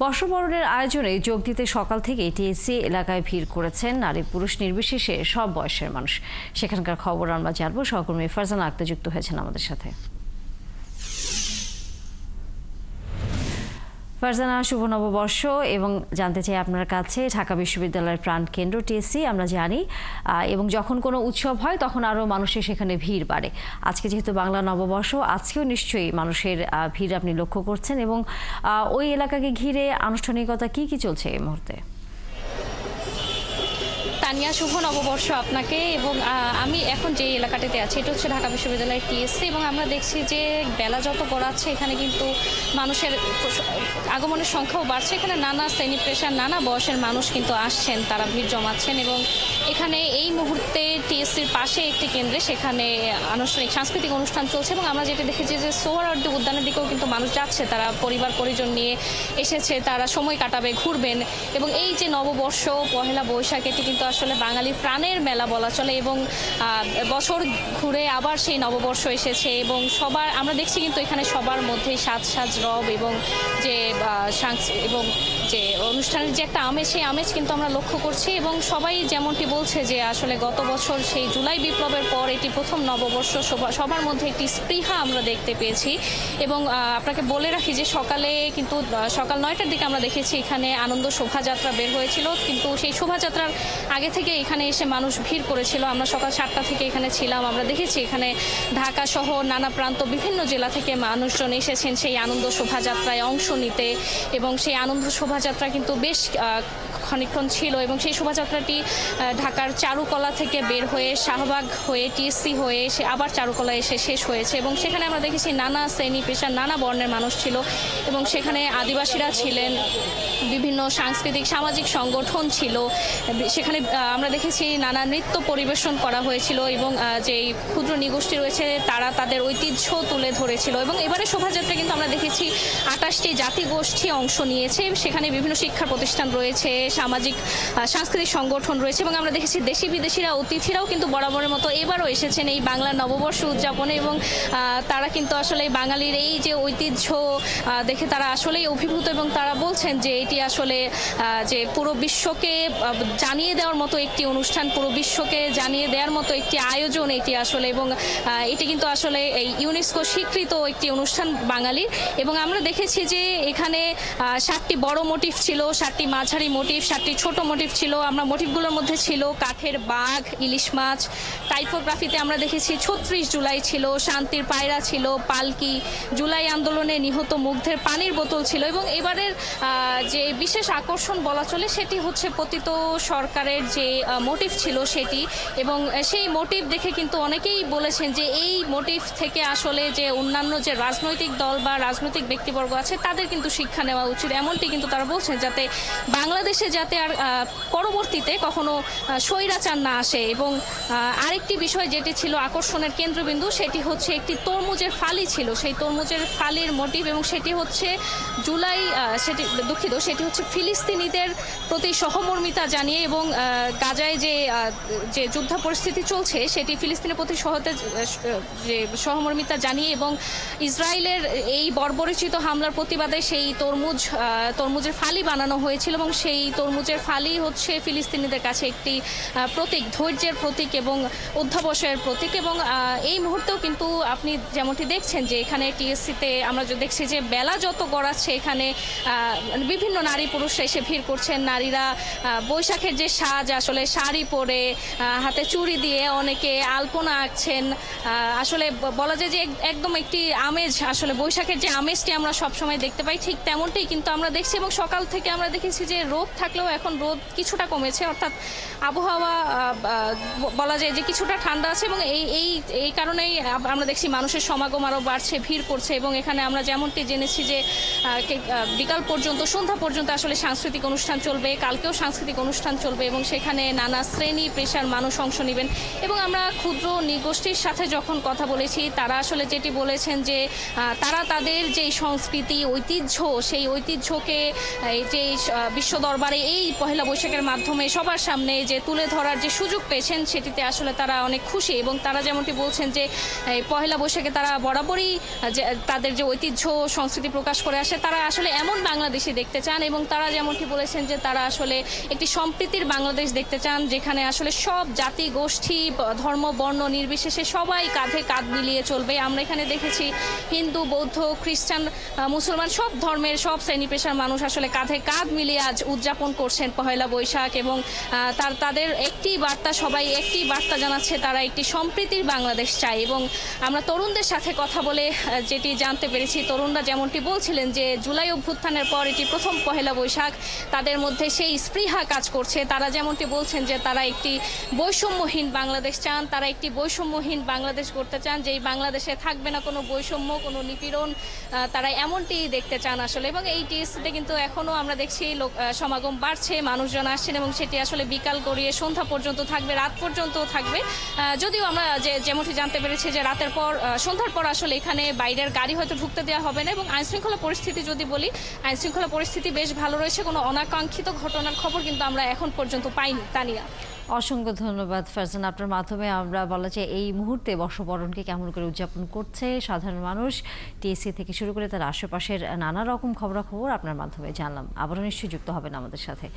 বর্ষবরণের আয়োজনে যোগ দিতে সকাল থেকে টিএসসি এলাকায় ভিড় করেছেন নারী পুরুষ নির্বিশেষে সব বয়সের মানুষ। সেখানকার খবর আমরা জানবো, সহকর্মী ফারজানা আক্তার যুক্ত হয়েছেন আমাদের সাথে। ফারজানা, শুভ নববর্ষ। এবং জানতে চাই আপনার কাছে, ঢাকা বিশ্ববিদ্যালয়ের প্রাণকেন্দ্র টিএসসি আমরা জানি, এবং যখন কোনো উৎসব হয় তখন আরও মানুষের সেখানে ভিড় বাড়ে। আজকে যেহেতু বাংলা নববর্ষ, আজকেও নিশ্চয়ই মানুষের ভিড় আপনি লক্ষ্য করছেন, এবং ওই এলাকাকে ঘিরে আনুষ্ঠানিকতা কি কি চলছে এই মুহূর্তে? তানিয়া, শুভ নববর্ষ আপনাকে। এবং আমি এখন যে এলাকাটিতে আছি এটা হচ্ছে ঢাকা বিশ্ববিদ্যালয়ের টিএসসি, এবং আমরা দেখছি যে বেলা যত গড়াচ্ছে এখানে কিন্তু মানুষের আগমনের সংখ্যাও বাড়ছে। এখানে নানা শ্রেণী পেশার নানা বয়সের মানুষ কিন্তু আসছেন, তারা ভিড় জমাচ্ছেন। এবং এখানে এই মুহূর্তে টিএসসির পাশে একটি কেন্দ্রে সেখানে আনুষ্ঠানিক সাংস্কৃতিক অনুষ্ঠান চলছে, এবং আমরা যেটা দেখেছি যে সোহরাওয়ার্দী উদ্যানের দিকেও কিন্তু মানুষ যাচ্ছে, তারা পরিবার পরিজন নিয়ে এসেছে, তারা সময় কাটাবে, ঘুরবেন। এবং এই যে নববর্ষ পহেলা বৈশাখ, এটি কিন্তু আসলে বাঙালির প্রাণের মেলা বলা চলে, এবং বছর ঘুরে আবার সেই নববর্ষ এসেছে। এবং সবার আমরা দেখছি কিন্তু এখানে সবার মধ্যেই সাজ সাজ রব এবং যে এবং যে অনুষ্ঠানের যে একটা আমেজ, সেই আমেজ কিন্তু আমরা লক্ষ্য করছি। এবং সবাই যেমনটি বলছে যে আসলে গত বছর সেই জুলাই বিপ্লবের পর এটি প্রথম নববর্ষ, সবার মধ্যে একটি স্পৃহা আমরা দেখতে পেয়েছি। এবং আপনাকে বলে রাখি যে সকালে কিন্তু সকাল 9টার দিকে আমরা দেখেছি এখানে আনন্দ শোভাযাত্রা বের হয়েছিল, কিন্তু সেই শোভাযাত্রার আগে থেকে এখানে এসে মানুষ ভিড় করেছিল। আমরা সকাল 7টা থেকে এখানে ছিলাম, আমরা দেখেছি এখানে ঢাকা সহ নানা প্রান্ত বিভিন্ন জেলা থেকে মানুষজন এসেছেন সেই আনন্দ শোভাযাত্রায় অংশ নিতে। এবং সেই আনন্দ শোভাযাত্রা কিন্তু বেশ খানিকক্ষণ ছিল, এবং সেই শোভাযাত্রাটি ঢাকার চারুকলা থেকে বের হয়ে শাহবাগ হয়ে টিএসসি হয়ে সে আবার চারুকলা এসে শেষ হয়েছে। এবং সেখানে আমরা দেখেছি নানা শ্রেণী পেশার নানা বর্ণের মানুষ ছিল, এবং সেখানে আদিবাসীরা ছিলেন, বিভিন্ন সাংস্কৃতিক সামাজিক সংগঠন ছিল। সেখানে আমরা দেখেছি নানা নৃত্য পরিবেশন করা হয়েছিল, এবং যে ক্ষুদ্র নিগোষ্ঠী রয়েছে তারা তাদের ঐতিহ্য তুলে ধরেছিল। এবং এবারে শোভাযাত্রা কিন্তু আমরা দেখেছি 28টি জাতিগোষ্ঠী অংশ নিয়েছে, সেখানে বিভিন্ন শিক্ষা প্রতিষ্ঠান রয়েছে, সামাজিক সাংস্কৃতিক সংগঠন রয়েছে। এবং আমরা দেখেছি দেশি বিদেশিরা অতিথিরাও কিন্তু বরাবরের মতো এবারও এসেছেন এই বাংলা নববর্ষ উদযাপনে। এবং তারা কিন্তু আসলে বাঙালির এই যে ঐতিহ্য দেখে তারা আসলেই অভিভূত, এবং তারা বলছেন যে এটি আসলে যে পুরো বিশ্বকে জানিয়ে দেওয়ার মতো একটি অনুষ্ঠান, পুরো বিশ্বকে জানিয়ে দেওয়ার মতো একটি আয়োজন এটি আসলে। এবং এটি কিন্তু আসলে এই ইউনেস্কো স্বীকৃত একটি অনুষ্ঠান বাঙালির। এবং আমরা দেখেছি যে এখানে 7টি বড় মোটিভ ছিল, 7টি মাঝারি মোটিভ, 7টি ছোট মোটিভ ছিল। আমরা মোটিভগুলোর মধ্যে ছিল কাঠের বাঘ, ইলিশ মাছ। টাইপোগ্রাফিতে আমরা দেখেছি 36 জুলাই ছিল, শান্তির পায়রা ছিল, পালকি, জুলাই আন্দোলনে নিহত মুগ্ধের পানির বোতল ছিল। এবং এবারের যে বিশেষ আকর্ষণ বলা চলে সেটি হচ্ছে পতিত সরকারের যে মোটিভ ছিল সেটি। এবং সেই মোটিভ দেখে কিন্তু অনেকেই বলেছেন যে এই মোটিভ থেকে আসলে যে অন্যান্য যে রাজনৈতিক দল বা রাজনৈতিক ব্যক্তিবর্গ আছে তাদের কিন্তু শিক্ষা নেওয়া উচিত, এমনটি কিন্তু তারা বলছেন, যাতে বাংলাদেশে যাতে আর পরবর্তীতে কখনো স্বৈরাচার না আসে। এবং আরেকটি বিষয় যেটি ছিল আকর্ষণের কেন্দ্রবিন্দু, সেটি হচ্ছে একটি তরমুজের ফালি ছিল, সেই তরমুজের ফালির মোটিভ। এবং সেটি হচ্ছে সেটি হচ্ছে ফিলিস্তিনিদের প্রতি সহমর্মিতা জানিয়ে, এবং গাজায় যে যুদ্ধ পরিস্থিতি চলছে সেটি ফিলিস্তিনের প্রতি সহমর্মিতা জানিয়ে, এবং ইসরায়েলের এই বর্বরচিত হামলার প্রতিবাদে সেই তরমুজের ফালি বানানো হয়েছিল। এবং সেই তরমুজের ফালি হচ্ছে ফিলিস্তিনিদের কাছে একটি প্রতীক, ধৈর্যের প্রতীক এবং অধ্যাবসায়ের প্রতীক। এবং এই মুহূর্তেও কিন্তু আপনি যেমনটি দেখছেন যে এখানে টিএসসিতে আমরা দেখছি যে বেলা যত গড়াচ্ছে এখানে বিভিন্ন নারী পুরুষরা এসে ভিড় করছেন। নারীরা বৈশাখের যে সাজ, আসলে শাড়ি পরে হাতে চুড়ি দিয়ে অনেকে আলপনা আঁকছেন। আসলে বলা যায় যে একদম একটি আমেজ, আসলে বৈশাখের যে আমেজটি আমরা সবসময় দেখতে পাই ঠিক তেমনটাই কিন্তু আমরা দেখছি। এবং সকাল থেকে আমরা দেখেছি যে রোদ থাকলেও এখন রোদ কিছুটা কমেছে, অর্থাৎ আবহাওয়া বলা যায় যে কিছুটা ঠান্ডা আছে। এবং এই কারণেই আমরা দেখছি মানুষের সমাগম আরও বাড়ছে, ভিড় করছে। এবং এখানে আমরা যেমনটি জেনেছি যে বিকাল পর্যন্ত, সন্ধ্যা পর্যন্ত আসলে সাংস্কৃতিক অনুষ্ঠান চলবে, কালকেও সাংস্কৃতিক অনুষ্ঠান চলবে, এবং সেখানে নানা শ্রেণী পেশার মানুষ অংশ নেবেন। এবং আমরা ক্ষুদ্র নিগোষ্ঠীর সাথে যখন কথা বলেছি তারা আসলে যেটি বলেছেন যে তারা তাদের যে সংস্কৃতি ঐতিহ্য সেই ঐতিহ্যকে এই যে বিশ্ব দরবারে এই পহেলা বৈশাখের মাধ্যমে সবার সামনে যে তুলে ধরার যে সুযোগ পেয়েছেন সেটিতে আসলে তারা অনেক খুশি। এবং তারা যেমনটি বলছেন যে এই পহেলা বৈশাখে তারা বরাবরই যে তাদের যে ঐতিহ্য সংস্কৃতি প্রকাশ করে আসে, তারা আসলে এমন বাংলাদেশি দেখতে চান। এবং তারা যেমনটি বলেছেন যে তারা আসলে একটি সম্প্রীতির বাংলাদেশ দেখতে চান, যেখানে আসলে সব জাতি গোষ্ঠী ধর্ম বর্ণ নির্বিশেষে সবাই কাঁধে কাঁধ মিলিয়ে চলবে। আমরা এখানে দেখেছি হিন্দু বৌদ্ধ খ্রিস্টান মুসলমান সব ধর্মের সব শ্রেণী পেশার মানুষ আসলে কাঁধে কাঁধ মিলিয়ে আজ উদযাপন করছেন পহেলা বৈশাখ। এবং তাদের একটি বার্তা, সবাই একটি বার্তা জানাচ্ছে, তারা একটি সম্প্রীতির বাংলাদেশ চায়। এবং আমরা তরুণদের সাথে কথা বলে যেটি জানতে পেরেছি, তরুণরা যেমনটি বলছিলেন যে জুলাই অভ্যুত্থানের পর এটি প্রথম পহেলা বৈশাখ, তাদের মধ্যে সেই স্পৃহা কাজ করছে। তারা যেমনটি বলছেন যে তারা একটি বৈষম্যহীন বাংলাদেশ চান, তারা একটি বৈষম্যহীন বাংলাদেশ করতে চান, যেই বাংলাদেশে থাকবে না কোনো বৈষম্য, কোনো নিপীড়ন, তারা এমনটি দেখতে চান আসলে। এবং এই টিএসসিতে কিন্তু এখনও আমরা দেখছি সমাগম বাড়ছে, মানুষজন আসছেন এবং সেটি আসলে বিকাল গড়িয়ে সন্ধ্যা পর্যন্ত থাকবে, রাত পর্যন্ত থাকবে। যদিও আমরা যেমনটি জানতে পেরেছি যে রাতের পর সন্ধ্যার পর আসলে এখানে বাইরের গাড়ি হয়তো ঢুকতে দেওয়া হবে না। এবং আইনশৃঙ্খলা পরিস্থিতি যদি বলি, আইনশৃঙ্খলা পরিস্থিতি বেশ ভালো রয়েছে, কোনো অনাকাঙ্ক্ষিত ঘটনার খবর কিন্তু আমরা এখন পর্যন্ত পাইনি। তানিয়া, অসংখ্য ধন্যবাদ ফারজানা। আপনার মাধ্যমে আমরা বলা যায় এই মুহূর্তে বর্ষবরণকে কেমন করে উদযাপন করছে সাধারণ মানুষ, টিএসসি থেকে শুরু করে তার আশেপাশের নানা রকম খবরাখবর আপনার মাধ্যমে জানলাম। আবারও নিশ্চয়ই যুক্ত হবেন আমাদের সাথে।